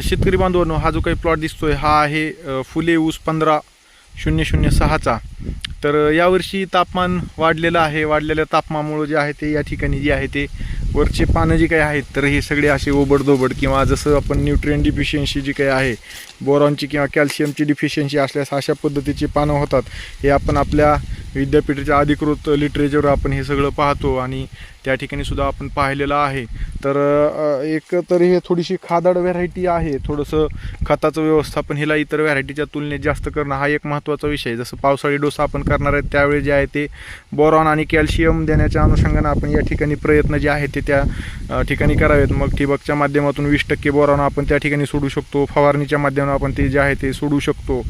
शेतकरी बांधवांनो, हा जो काही प्लॉट दिसतोय हा आहे फुले ऊस 15006चा. तर यावर्षी तापमान वाढलेलं आहे. वाढलेल्या तापमानामुळे जे आहे ते या ठिकाणी जे आहे ते वरचे पानं जी काही आहेत तर हे सगळे असे ओबडधोबड किंवा जसं आपण न्यूट्रिएंट डिफिशियन्सी जी काही आहे, बोरॉनची किंवा कॅल्शियमची डिफिशियन्सी असल्यास अशा पद्धतीची पानं होतात. हे आपण आपल्या विद्यापीठाच्या अधिकृत लिटरेचरवर आपण हे सगळं पाहतो आणि त्या ठिकाणी सुद्धा आपण पाहिलेलं आहे. तर एक तर हे थोडीशी खादाड व्हरायटी आहे. थोडंसं खताचं व्यवस्थापन हिला इतर व्हरायटीच्या तुलनेत जास्त करणं हा एक महत्त्वाचा विषय. जसं पावसाळी डोसा आपण करणार आहे त्यावेळी जे आहे ते बोरॉन आणि कॅल्शियम देण्याच्या अनुषंगानं आपण या ठिकाणी प्रयत्न जे आहे ते त्या ठिकाणी करावेत. मग ठिबकच्या माध्यमातून 20% बोरॉन आपण त्या ठिकाणी सोडू शकतो. फवारणीच्या माध्यमातून आपण ते जे आहे ते सोडू शकतो.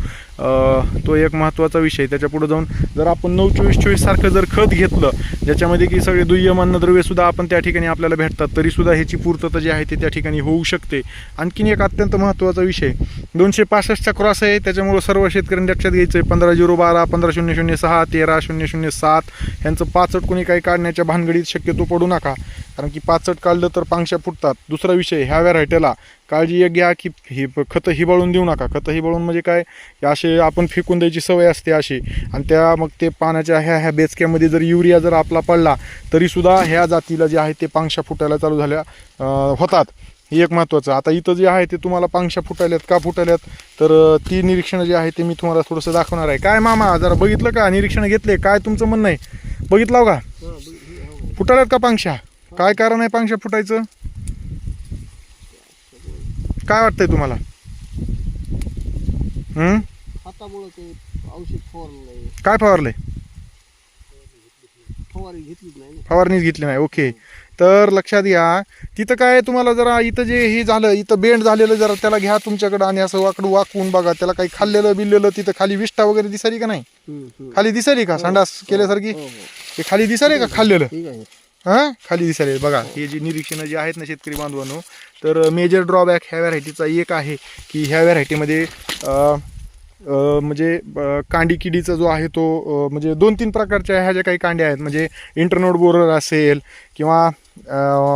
तो एक महत्त्वाचा विषय. त्याच्या पुढे जाऊन जर आपण 9-24-24 सारखं जर खत घेतलं ज्याच्यामध्ये की सगळे दुय्यम अन्नद्रव्यसुद्धा आपण त्या ठिकाणी आपल्याला भेटतात, तरीसुद्धा ह्याची पूर्तता जी आहे ते त्या ठिकाणी होऊ शकते. आणखीन एक अत्यंत महत्त्वाचा विषय 265चा क्रॉस आहे. त्याच्यामुळं सर्व शेतकऱ्यांनी लक्षात घ्यायचं आहे. 15-0-12, 15-0-0-6, 13-0-0-7 ह्यांचं पाचट कोणी काही काढण्याच्या भानगडीत शक्यतो पडू नका, कारण की पाचट काढलं तर पांगशा फुटतात. दुसरा विषय, ह्या व्हरायटीला काळजी एक घ्या की ही खतं हिबाळून देऊ नका. खतं हिबाळून म्हणजे काय, असे आपण फेकून द्यायची सवय असते अशी, आणि त्या मग ते पाण्याच्या ह्या बेचक्यामध्ये जर युरिया जर आपला पडला तरीसुद्धा ह्या जातीला जे आहे ते पांगशा फुटायला चालू झाल्या होतात. हे एक महत्त्वाचं. आता इथं जे आहे ते तुम्हाला पांगशा फुटायल्यात का फुटायल्यात तर ती निरीक्षणं जे आहे ते मी तुम्हाला थोडंसं दाखवणार आहे. काय मामा, जरा बघितलं का, निरीक्षणं घेतले, काय तुमचं म्हणणं आहे, बघितलं का फुटायल्यात का पांगशा? काय कारण आहे पांगशा फुटायचं, काय वाटतंय तुम्हाला? काय फवारलंय? फवारणीच घेतली नाही. ओके, तर लक्षात घ्या. तिथं काय तुम्हाला जरा इथं जे हे झालं, इथं बेंड झालेलं जरा त्याला घ्या तुमच्याकडं आणि असं वाकवून बघा. त्याला काही खाल्लेलं बिल्लेलं तिथं खाली विष्ठा वगैरे दिसाली का नाही? खाली दिसाली का संडास केल्यासारखी? ते खाली दिसाले का खाल्लेलं? हां, खाली दिसायला बघा. हे जी निरीक्षणं जी आहेत ना शेतकरी बांधवांनो, तर मेजर ड्रॉबॅक ह्या व्हरायटीचा एक आहे की ह्या व्हरायटीमध्ये म्हणजे कांडी किडीचा जो आहे तो म्हणजे 2-3 प्रकारच्या ह्या ज्या काही कांड्या आहेत, म्हणजे इंटरनोड बोरर असेल किंवा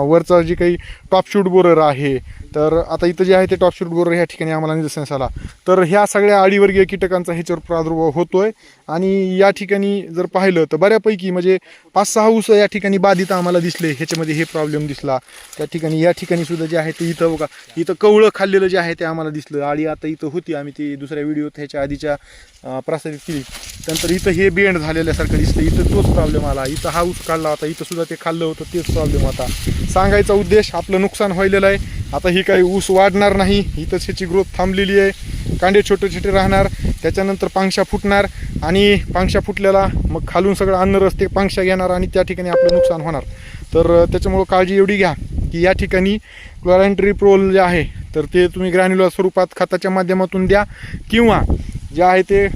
वरचा जी काही टॉपशूट बोरर आहे. तर आता इथं जे आहे ते टॉपशूट बोरर ह्या ठिकाणी आम्हाला निदर्शनास आला. तर ह्या सगळ्या अडीवर्गीय कीटकांचा ह्याच्यावर प्रादुर्भाव होतोय. आणि या ठिकाणी जर पाहिलं तर बऱ्यापैकी म्हणजे 5-6 ऊस या ठिकाणी बाधित आम्हाला दिसले. ह्याच्यामध्ये हे प्रॉब्लेम दिसला. त्या ठिकाणी या ठिकाणी सुद्धा जे आहे ते इथं बघा, इथं कवळं खाल्लेलं जे आहे ते आम्हाला दिसलं. आळी आता इथं होती, आम्ही ती दुसऱ्या व्हिडिओत ह्याच्या आधीच्या प्रसारित केली. त्यानंतर इथं हे बेंड झालेल्यासारखं दिसतं. इथं तोच प्रॉब्लेम आला. इथं हा ऊस काढला होता, इथं सुद्धा ते खाल्लं होतं, तेच प्रॉब्लेम होता. सांगायचा उद्देश, आपलं नुकसान व्हायलेलं आहे. आता ही काही ऊस वाढणार नाही, इथंच ह्याची ग्रोथ थांबलेली आहे. कांडे छोटे छोटे राहणार, त्याच्यानंतर पांगशा फुटणार आणि पांगशा फुटल्याला मग खालून सगळं अन्न रस्ते पांगशा घेणार आणि त्या ठिकाणी आपलं नुकसान होणार. तर त्याच्यामुळं काळजी एवढी घ्या की या ठिकाणी क्लोरांट्रिप्रोल जे आहे तर ते तुम्ही ग्रॅन्युलर स्वरूपात खताच्या माध्यमातून द्या, किंवा जे आहे ते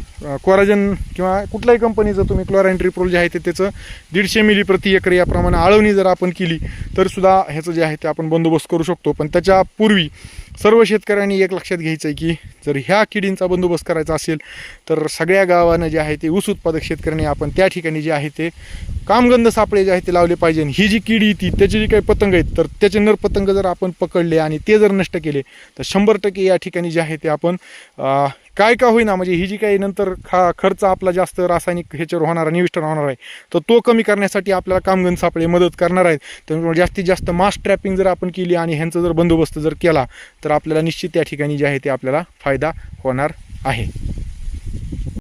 कोराजन किंवा कुठल्याही कंपनीचं तुम्ही क्लोरांट्रिप्रोल जे आहे ते त्याचं 150 मिली प्रति एकर याप्रमाणे आळवणी जर आपण केली तर सुद्धा ह्याचं जे आहे ते आपण बंदोबस्त करू शकतो. पण त्याच्यापूर्वी सर्व शेतकऱ्यांनी एक लक्षात घ्यायचं आहे की जर ह्या किडींचा बंदोबस्त करायचा असेल तर सगळ्या गावानं जे आहे ते ऊस उत्पादक शेतकऱ्यांनी आपण त्या ठिकाणी जे आहे ते कामगंध सापळे जे आहे ते लावले पाहिजे. ही जी किडी ती त्याचे जे काही पतंग आहेत तर त्याचे नरपतंग जर आपण पकडले आणि ते जर नष्ट केले तर 100% या ठिकाणी जे आहे ते आपण काय का होईना, म्हणजे ही जी काही नंतर खर्च आपला जास्त रासायनिक ह्याच्यावर होणार, निविष्ठा होणार आहे, तर तो कमी करण्यासाठी आपल्याला कामगंध सापळे मदत करणार आहेत. त्यामुळे जास्तीत जास्त मास ट्रॅपिंग जर आपण केली आणि ह्यांचा जर बंदोबस्त जर केला तर आपल्याला निश्चित त्या ठिकाणी जे आहे ते आपल्याला फायदा होणार आहे.